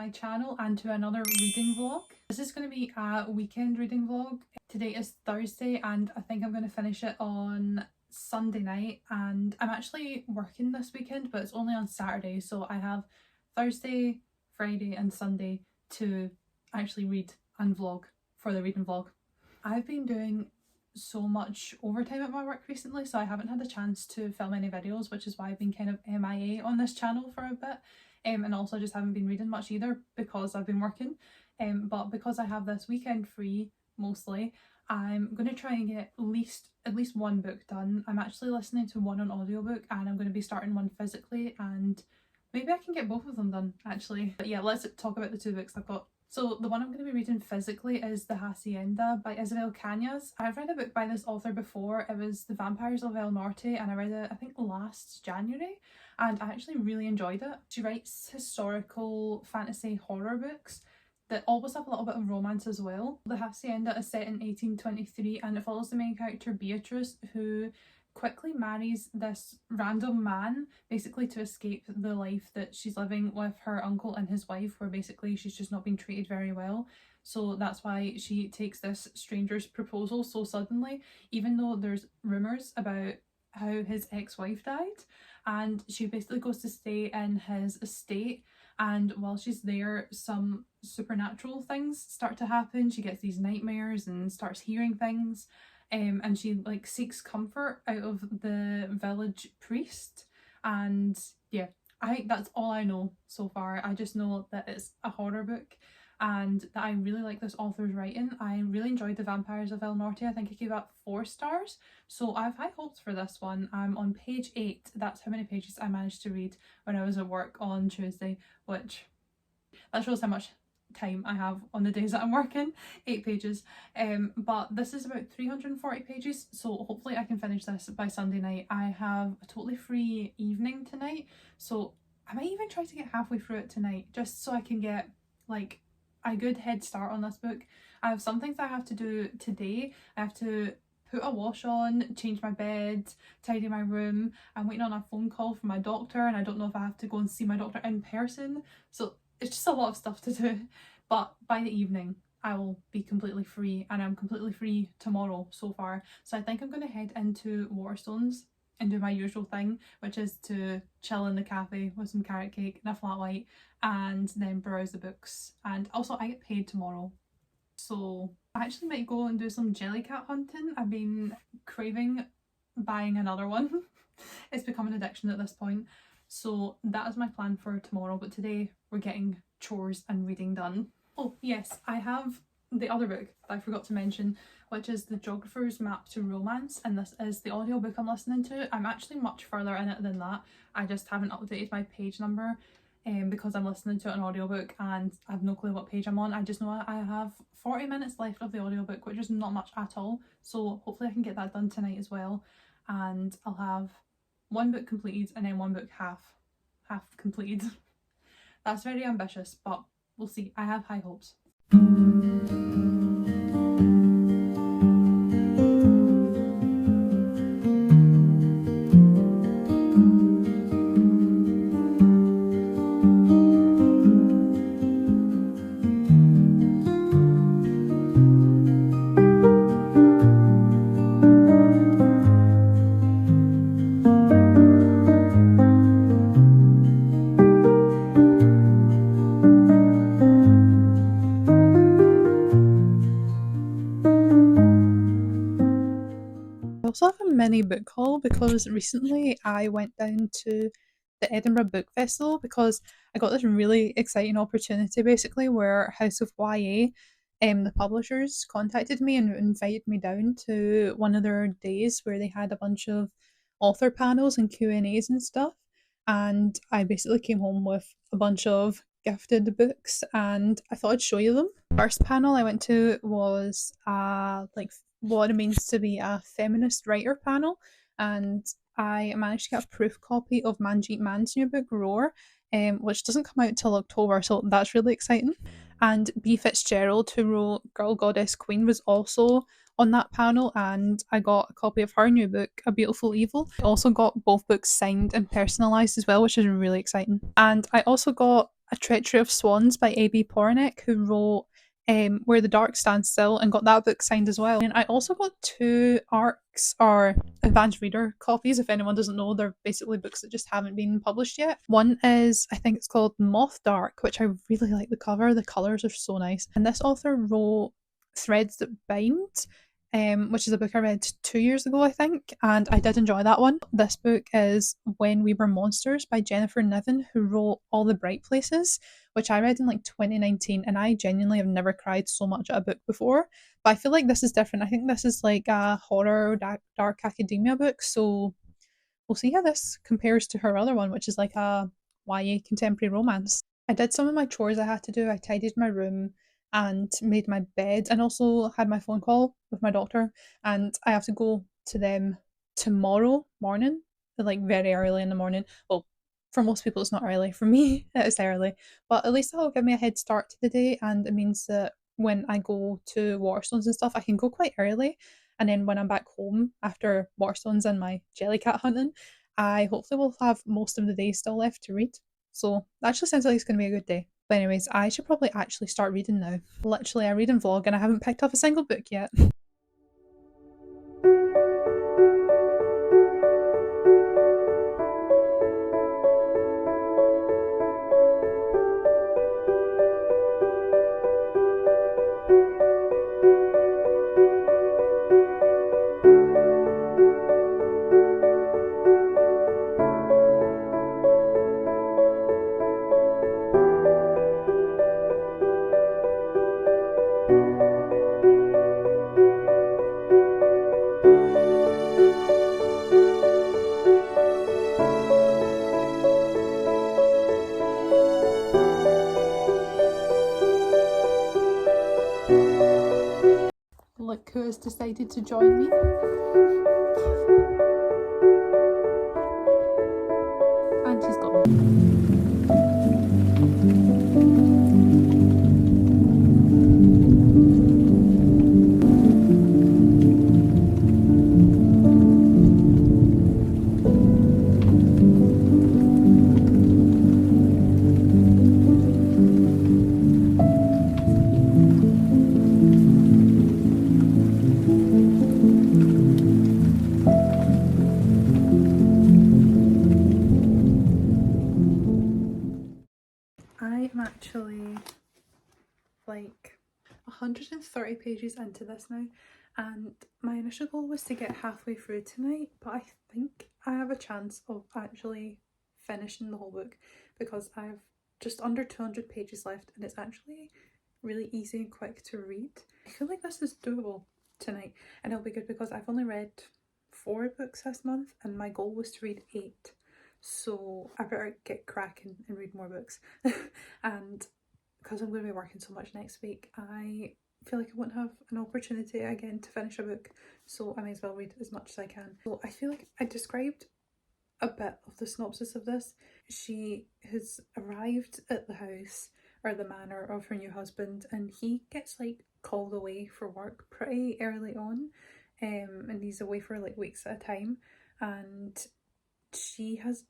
my channel and to another reading vlog. This is going to be a weekend reading vlog. Today is Thursday and I think I'm going to finish it on Sunday night, and I'm actually working this weekend but it's only on Saturday, so I have Thursday, Friday and Sunday to actually read and vlog for the reading vlog. I've been doing so much overtime at my work recently, so I haven't had the chance to film any videos, which is why I've been kind of MIA on this channel for a bit. And also just haven't been reading much either because I've been working. But because I have this weekend free mostly, I'm going to try and get at least one book done. I'm actually listening to one on audiobook and I'm going to be starting one physically, and maybe I can get both of them done actually. But yeah, let's talk about the two books I've got. So the one I'm going to be reading physically is The Hacienda by Isabel Cañas. I've read a book by this author before. It was The Vampires of El Norte and I read it I think last January and I actually really enjoyed it. She writes historical fantasy horror books that always have a little bit of romance as well. The Hacienda is set in 1823 and it follows the main character Beatrice, who quickly marries this random man basically to escape the life that she's living with her uncle and his wife, where basically she's just not being treated very well. So that's why she takes this stranger's proposal so suddenly, even though there's rumours about how his ex-wife died, and she basically goes to stay in his estate, and while she's there some supernatural things start to happen. She gets these nightmares and starts hearing things. And she like seeks comfort out of the village priest, and yeah, that's all I know so far. I just know that it's a horror book and that I really like this author's writing. I really enjoyed The Vampires of El Norte. I think I gave that 4 stars, so I have high hopes for this one. I'm on page 8. That's how many pages I managed to read when I was at work on Tuesday, which that shows how much time I have on the days that I'm working. 8 pages. But this is about 340 pages, so hopefully I can finish this by Sunday night. I have a totally free evening tonight, so I might even try to get halfway through it tonight just so I can get like a good head start on this book. I have some things I have to do today. I have to put a wash on, change my bed, tidy my room. I'm waiting on a phone call from my doctor and I don't know if I have to go and see my doctor in person, so it's just a lot of stuff to do. But by the evening I will be completely free, and I'm completely free tomorrow so far. So I think I'm going to head into Waterstones and do my usual thing, which is to chill in the cafe with some carrot cake and a flat white and then browse the books. And also I get paid tomorrow, so I actually might go and do some Jellycat hunting. I've been craving buying another one. It's become an addiction at this point. So that is my plan for tomorrow, but today we're getting chores and reading done. Oh yes, I have the other book that I forgot to mention, which is The Geographer's Map to Romance, and this is the audiobook I'm listening to. I'm actually much further in it than that. I just haven't updated my page number because I'm listening to an audiobook and I have no clue what page I'm on. I just know I have 40 minutes left of the audiobook, which is not much at all, so hopefully I can get that done tonight as well, and I'll have one book completed and then one book half completed. That's very ambitious, but we'll see. I have high hopes. I also have a mini book haul because recently I went down to the Edinburgh Book Festival because I got this really exciting opportunity basically where House of YA, the publishers, contacted me and invited me down to one of their days where they had a bunch of author panels and Q&As and stuff, and I basically came home with a bunch of gifted books and I thought I'd show you them. First panel I went to was like what it means to be a feminist writer panel, and I managed to get a proof copy of Manjeet Man's new book Roar, which doesn't come out till October, so that's really exciting. And B. Fitzgerald, who wrote Girl, Goddess, Queen, was also on that panel, and I got a copy of her new book, A Beautiful Evil. I also got both books signed and personalised as well, which is really exciting. And I also got A Treachery of Swans by A.B. Poranek, who wrote Where the Dark Stands Still, and got that book signed as well. And I also got 2 ARCs, or advanced reader copies. If anyone doesn't know, they're basically books that just haven't been published yet. One is, I think it's called Moth Dark, which I really like the cover. The colours are so nice. And this author wrote Threads That Bind, which is a book I read 2 years ago, I think, and I did enjoy that one. This book is When We Were Monsters by Jennifer Niven, who wrote All the Bright Places, which I read in like 2019, and I genuinely have never cried so much at a book before. But I feel like this is different. I think this is like a horror, dark academia book, so we'll see how this compares to her other one, which is like a YA contemporary romance. I did some of my chores I had to do. I tidied my room and made my bed, and also had my phone call with my doctor, and I have to go to them tomorrow morning, like very early in the morning. Well, for most people it's not early. For me, it is early. But at least that'll give me a head start to the day, and it means that when I go to Waterstones and stuff, I can go quite early. And then when I'm back home after Waterstones and my Jellycat hunting, I hopefully will have most of the day still left to read. So that actually sounds like it's going to be a good day. But anyways, I should probably actually start reading now. Literally, I read and vlog and I haven't picked up a single book yet. Look who has decided to join me. And she's gone. I am actually like 130 pages into this now, and my initial goal was to get halfway through tonight, but I think I have a chance of actually finishing the whole book because I have just under 200 pages left, and it's actually really easy and quick to read. I feel like this is doable tonight, and it'll be good because I've only read 4 books this month and my goal was to read 8. So I better get cracking and read more books. And because I'm going to be working so much next week, I feel like I won't have an opportunity again to finish a book, so I may as well read as much as I can. So I feel like I described a bit of the synopsis of this. She has arrived at the house, or the manor, of her new husband, and he gets like called away for work pretty early on, and he's away for like weeks at a time. And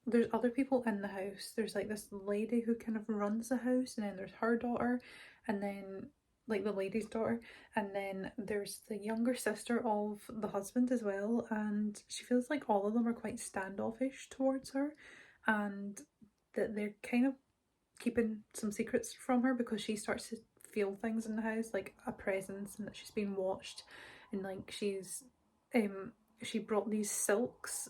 there's other people in the house. There's like this lady who kind of runs the house, and then there's her daughter, and then like the lady's daughter, and then there's the younger sister of the husband as well, and she feels like all of them are quite standoffish towards her, and that they're kind of keeping some secrets from her because she starts to feel things in the house, like a presence, and that she's being watched, and like she brought these silks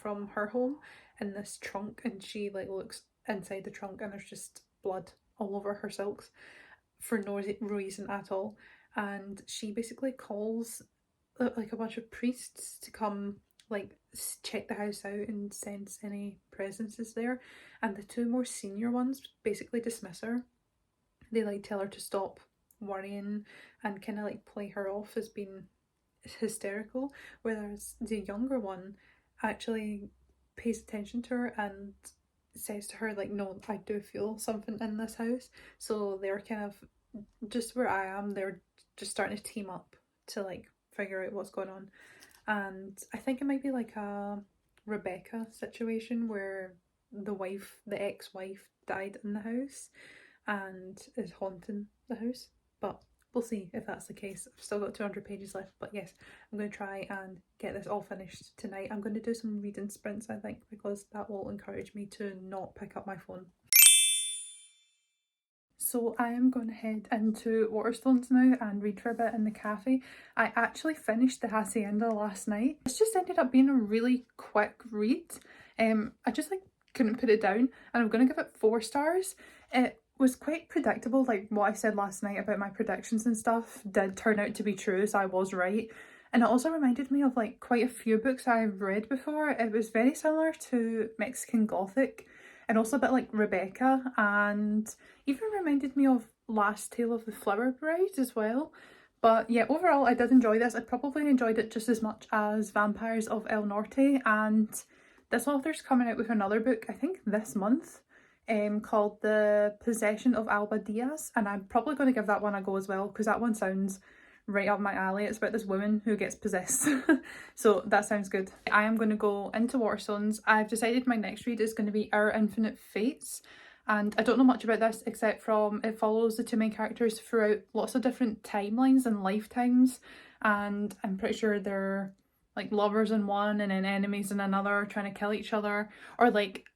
from her home in this trunk, and she like looks inside the trunk and there's just blood all over her silks for no reason at all. And she basically calls like a bunch of priests to come like check the house out and sense any presences there, and the 2 more senior ones basically dismiss her. They like tell her to stop worrying and kind of like play her off as being hysterical, whereas the younger one actually pays attention to her and says to her like, no, I do feel something in this house. So they're kind of just where I am, they're just starting to team up to like figure out what's going on. And I think it might be like a Rebecca situation where the ex-wife died in the house and is haunting the house, but we'll see if that's the case. I've still got 200 pages left, but yes, I'm going to try and get this all finished tonight. I'm going to do some reading sprints, I think, because that will encourage me to not pick up my phone. So I am going to head into Waterstones now and read for a bit in the cafe. I actually finished the Hacienda last night. It's just ended up being a really quick read. I just couldn't put it down, and I'm going to give it 4 stars. It was quite predictable, like what I said last night about my predictions and stuff did turn out to be true, so I was right. And it also reminded me of quite a few books I've read before. It was very similar to Mexican Gothic, and also a bit like Rebecca, and even reminded me of Last Tale of the Flower Bride as well. But yeah, overall I did enjoy this. I probably enjoyed it just as much as Vampires of El Norte, and this author's coming out with another book, I think this month, called The Possession of Alba Diaz, and I'm probably going to give that one a go as well, because that one sounds right up my alley. It's about this woman who gets possessed. So that sounds good. I am going to go into Waterstones. I've decided my next read is going to be Our Infinite Fates, and I don't know much about this except from it follows the 2 main characters throughout lots of different timelines and lifetimes, and I'm pretty sure they're lovers in one and then enemies in another, trying to kill each other, or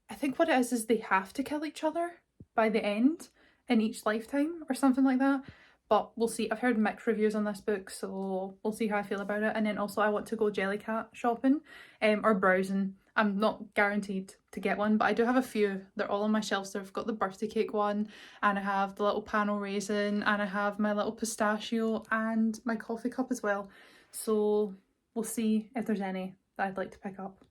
I think what it is they have to kill each other by the end in each lifetime or something like that. But we'll see. I've heard mixed reviews on this book, so we'll see how I feel about it. And then also I want to go Jellycat shopping or browsing. I'm not guaranteed to get one, but I do have a few. They're all on my shelves. So I've got the birthday cake one, and I have the little panel raisin, and I have my little pistachio and my coffee cup as well. So we'll see if there's any that I'd like to pick up.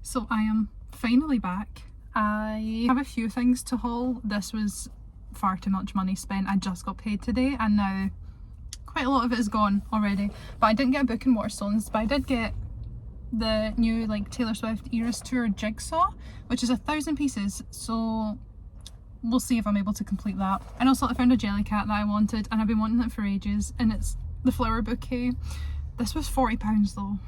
So I am finally back. I have a few things to haul. This was far too much money spent. I just got paid today and now quite a lot of it is gone already. But I didn't get a book in Waterstones, but I did get the new Taylor Swift Eras Tour Jigsaw, which is 1,000 pieces. So we'll see if I'm able to complete that. And also I found a Jellycat that I wanted, and I've been wanting it for ages, and it's the flower bouquet. This was £40 though.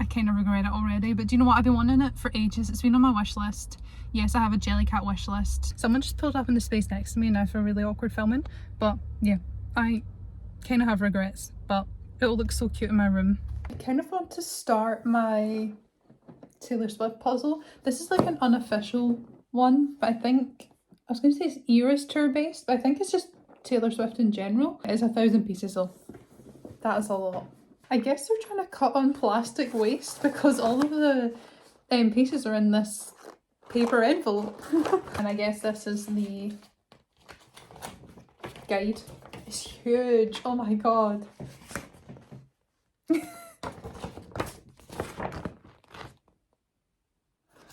I kind of regret it already, but do you know what? I've been wanting it for ages. It's been on my wish list. Yes, I have a Jellycat wish list. Someone just pulled up in the space next to me and I feel really awkward filming. But yeah, I kind of have regrets, but it'll look so cute in my room. I kind of want to start my Taylor Swift puzzle. This is an unofficial one, but I think, I was going to say it's Eras Tour based, but I think it's just Taylor Swift in general. It's 1,000 pieces, so that is a lot. I guess they're trying to cut on plastic waste because all of the pieces are in this paper envelope. And I guess this is the guide. It's huge. Oh my god.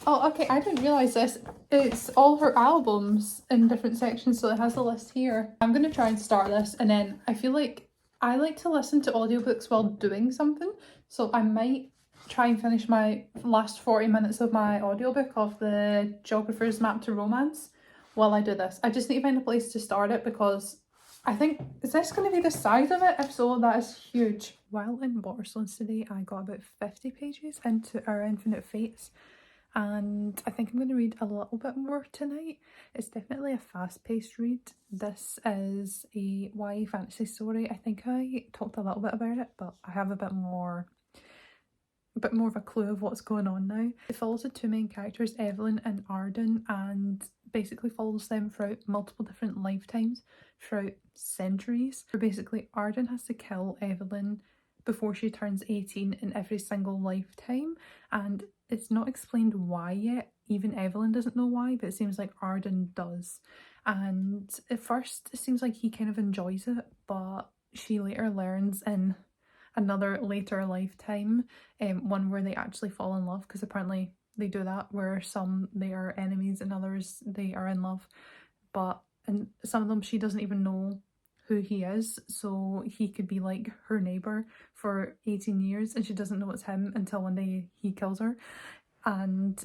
Oh, okay, I didn't realise this. It's all her albums in different sections, so it has a list here. I'm going to try and start this, and then I feel like I like to listen to audiobooks while doing something, so I might try and finish my last 40 minutes of my audiobook of the Geographer's Map to Romance while I do this. I just need to find a place to start it because I think, is this going to be the size of it? If so, that is huge. While in Waterstones today, I got about 50 pages into Our Infinite Fates, and I think I'm going to read a little bit more tonight. It's definitely a fast-paced read. This is a YA fantasy story. I think I talked a little bit about it, but I have a bit more of a clue of what's going on now. It follows the 2 main characters, Evelyn and Arden, and basically follows them throughout multiple different lifetimes, throughout centuries. So basically Arden has to kill Evelyn before she turns 18 in every single lifetime, and it's not explained why yet. Even Evelyn doesn't know why, but it seems like Arden does. And at first it seems like he kind of enjoys it, but she later learns in another later lifetime, one where they actually fall in love, because apparently they do that, where some they are enemies and others they are in love. But in some of them she doesn't even know who he is, so he could be like her neighbour for 18 years and she doesn't know it's him until one day he kills her. And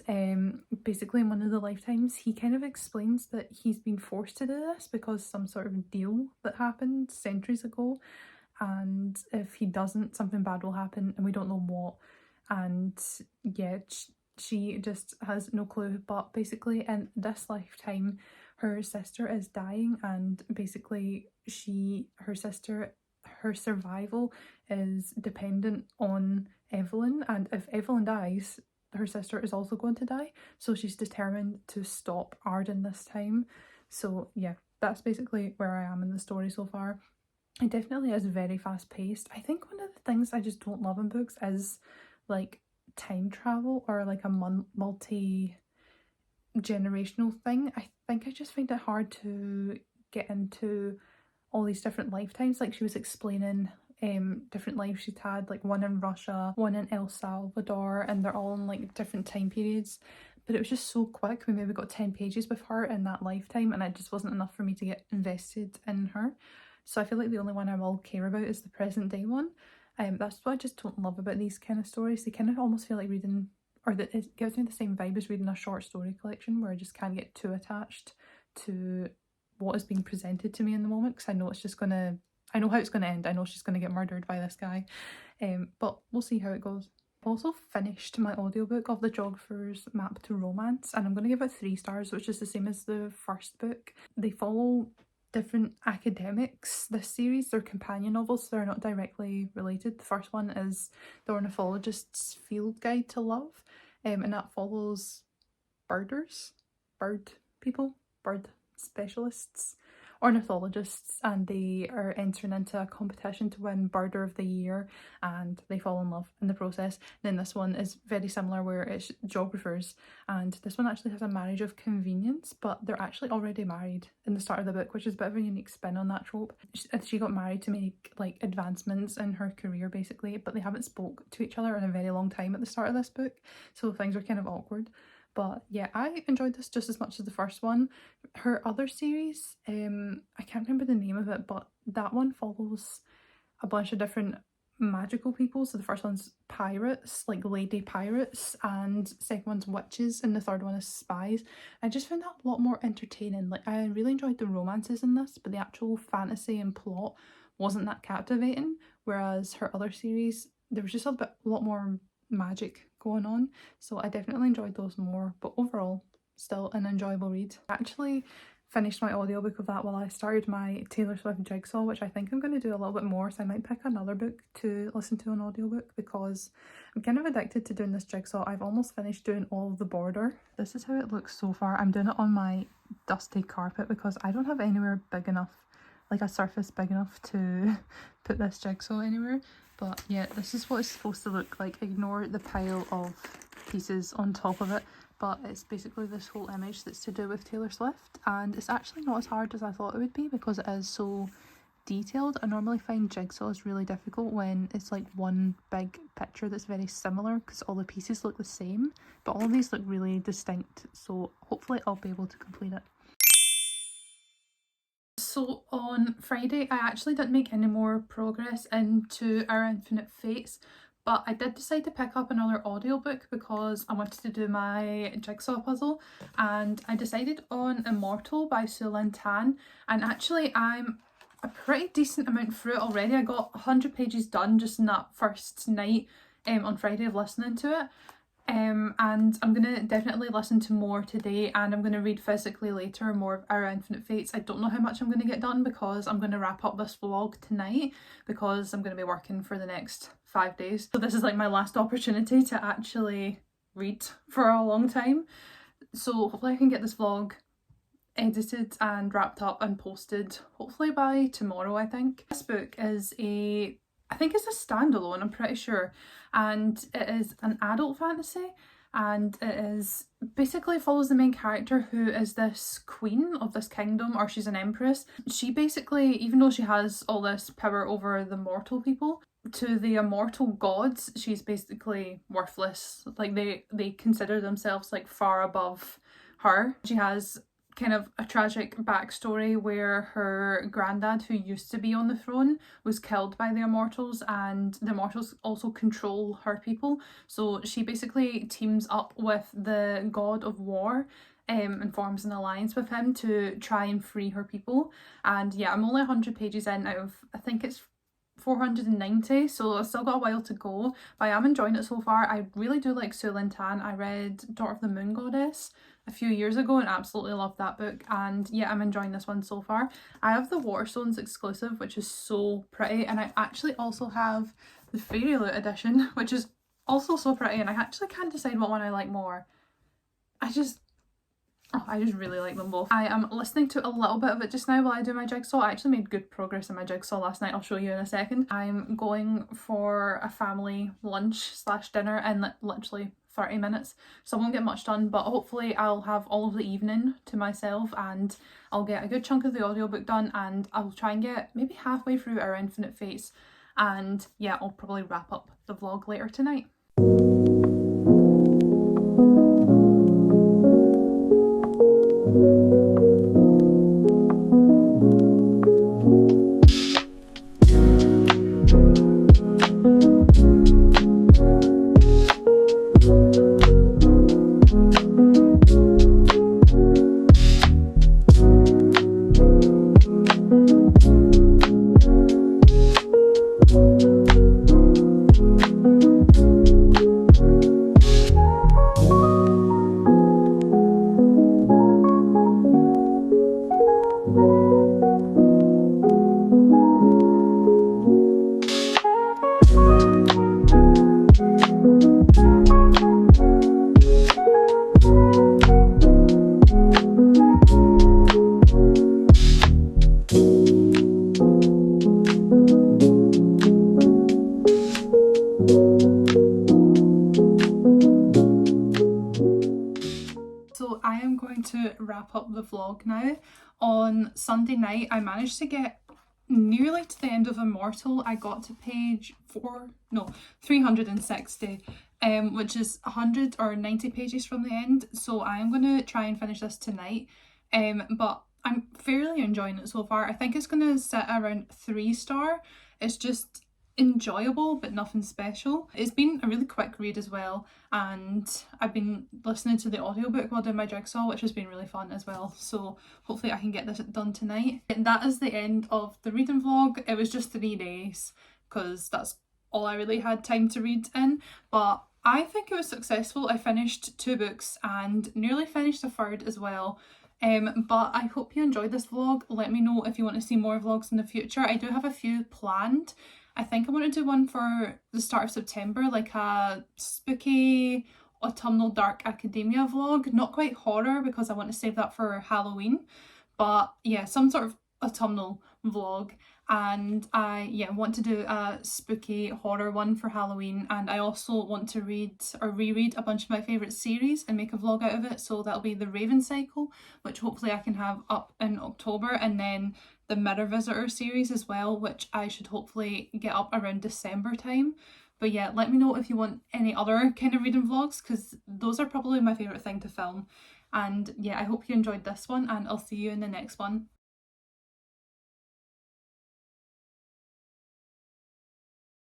basically in one of the lifetimes he kind of explains that he's been forced to do this because some sort of deal that happened centuries ago, and if he doesn't, something bad will happen and we don't know what. And yeah, she just has no clue. But basically in this lifetime her sister is dying, and basically her sister, her survival is dependent on Evelyn, and if Evelyn dies her sister is also going to die, so she's determined to stop Arden this time. So yeah, that's basically where I am in the story so far. It definitely is very fast paced. I think one of the things I just don't love in books is like time travel or like a multi-generational thing. I think I just find it hard to get into all these different lifetimes. Like she was explaining different lives she'd had, like one in Russia, one in El Salvador, and they're all in like different time periods. But it was just so quick. We maybe got 10 pages with her in that lifetime and it just wasn't enough for me to get invested in her. So I feel like the only one I will care about is the present day one. That's what I just don't love about these kind of stories. They kind of almost feel like reading, or that it gives me the same vibe as reading a short story collection where I just can't get too attached to what is being presented to me in the moment, because I know it's just gonna, I know how it's going to end. I know she's going to get murdered by this guy. But we'll see how it goes. I've also finished my audiobook of The Geographer's Map to Romance, and I'm going to give it 3 stars, which is the same as the first book. They follow different academics, this series. They're companion novels, so they're not directly related. The first one is The Ornithologist's Field Guide to Love, and that follows birders, bird people, bird specialists, ornithologists, and they are entering into a competition to win Birder of the Year, and they fall in love in the process. And then this one is very similar, where it's geographers, and this one actually has a marriage of convenience, but they're actually already married in the start of the book, which is a bit of a unique spin on that trope. She got married to make like advancements in her career basically, but they haven't spoke to each other in a very long time at the start of this book, so things are kind of awkward. But yeah, I enjoyed this just as much as the first one. Her other series, I can't remember the name of it, but that one follows a bunch of different magical people. So the first one's pirates, like lady pirates, and second one's witches, and the third one is spies. I just found that a lot more entertaining. Like I really enjoyed the romances in this, but the actual fantasy and plot wasn't that captivating. Whereas her other series, there was just a lot more magic going on, so I definitely enjoyed those more. But overall, still an enjoyable read. I actually finished my audiobook of that while I started my Taylor Swift Jigsaw, which I think I'm going to do a little bit more, so I might pick another book to listen to on audiobook, because I'm kind of addicted to doing this jigsaw. I've almost finished doing all of the border. This is how it looks so far. I'm doing it on my dusty carpet because I don't have anywhere big enough, like a surface big enough to put this jigsaw anywhere. But yeah, this is what it's supposed to look like. Ignore the pile of pieces on top of it. But it's basically this whole image that's to do with Taylor Swift. And it's actually not as hard as I thought it would be because it is so detailed. I normally find jigsaws really difficult when it's like one big picture that's very similar because all the pieces look the same. But all of these look really distinct. So hopefully I'll be able to complete it. So on Friday I actually didn't make any more progress into Our Infinite Fates, but I did decide to pick up another audiobook because I wanted to do my jigsaw puzzle, and I decided on Immortal by Sulin Tan, and actually I'm a pretty decent amount through it already. I got 100 pages done just in that first night on Friday of listening to it. And I'm going to definitely listen to more today, and I'm going to read physically later more of Our Infinite Fates. I don't know how much I'm going to get done because I'm going to wrap up this vlog tonight because I'm going to be working for the next 5 days. So this is like my last opportunity to actually read for a long time. So hopefully I can get this vlog edited and wrapped up and posted hopefully by tomorrow, I think. This book is I think it's a standalone, I'm pretty sure, and it is an adult fantasy, and it is basically follows the main character, who is this queen of this kingdom, or she's an empress. She basically, even though she has all this power over the mortal people, to the immortal gods, she's basically worthless. Like they consider themselves like far above her. She has kind of a tragic backstory where her granddad, who used to be on the throne, was killed by the immortals, and the immortals also control her people. So she basically teams up with the god of war, and forms an alliance with him to try and free her people. And yeah, I'm only 100 pages in out of, I think it's 490, so I've still got a while to go, but I am enjoying it so far. I really do like Su Lin Tan. I read Daughter of the Moon Goddess a few years ago and absolutely loved that book, and yeah, I'm enjoying this one so far. I have the Waterstones exclusive, which is so pretty, and I actually also have the Fairy Loot edition, which is also so pretty, and I actually can't decide what one I like more. I just really like them both. I am listening to a little bit of it just now while I do my jigsaw. I actually made good progress in my jigsaw last night. I'll show you in a second. I'm going for a family lunch slash dinner in literally 30 minutes, so I won't get much done, but hopefully I'll have all of the evening to myself and I'll get a good chunk of the audiobook done, and I'll try and get maybe halfway through Our Infinite Fates, and yeah, I'll probably wrap up the vlog later tonight. So I am going to wrap up the vlog now. On Sunday night, I managed to get nearly to the end of Immortal. I got to page 360, which is 100 or 90 pages from the end. So I am going to try and finish this tonight. But I'm fairly enjoying it so far. I think it's going to sit around 3-star. It's just enjoyable but nothing special. It's been a really quick read as well, and I've been listening to the audiobook while doing my jigsaw, which has been really fun as well, so hopefully I can get this done tonight. And that is the end of the reading vlog. It was just 3 days because that's all I really had time to read in, but I think it was successful. I finished 2 books and nearly finished a third as well. But I hope you enjoyed this vlog. Let me know if you want to see more vlogs in the future. I do have a few planned. I think I want to do one for the start of September, like a spooky autumnal dark academia vlog. Not quite horror because I want to save that for Halloween, but yeah, some sort of autumnal vlog. And I want to do a spooky horror one for Halloween, and I also want to read or reread a bunch of my favourite series and make a vlog out of it. So that'll be the Raven Cycle, which hopefully I can have up in October, and then the Mirror Visitor series as well, which I should hopefully get up around December time. But yeah, let me know if you want any other kind of reading vlogs, because those are probably my favourite thing to film. And yeah, I hope you enjoyed this one, and I'll see you in the next one.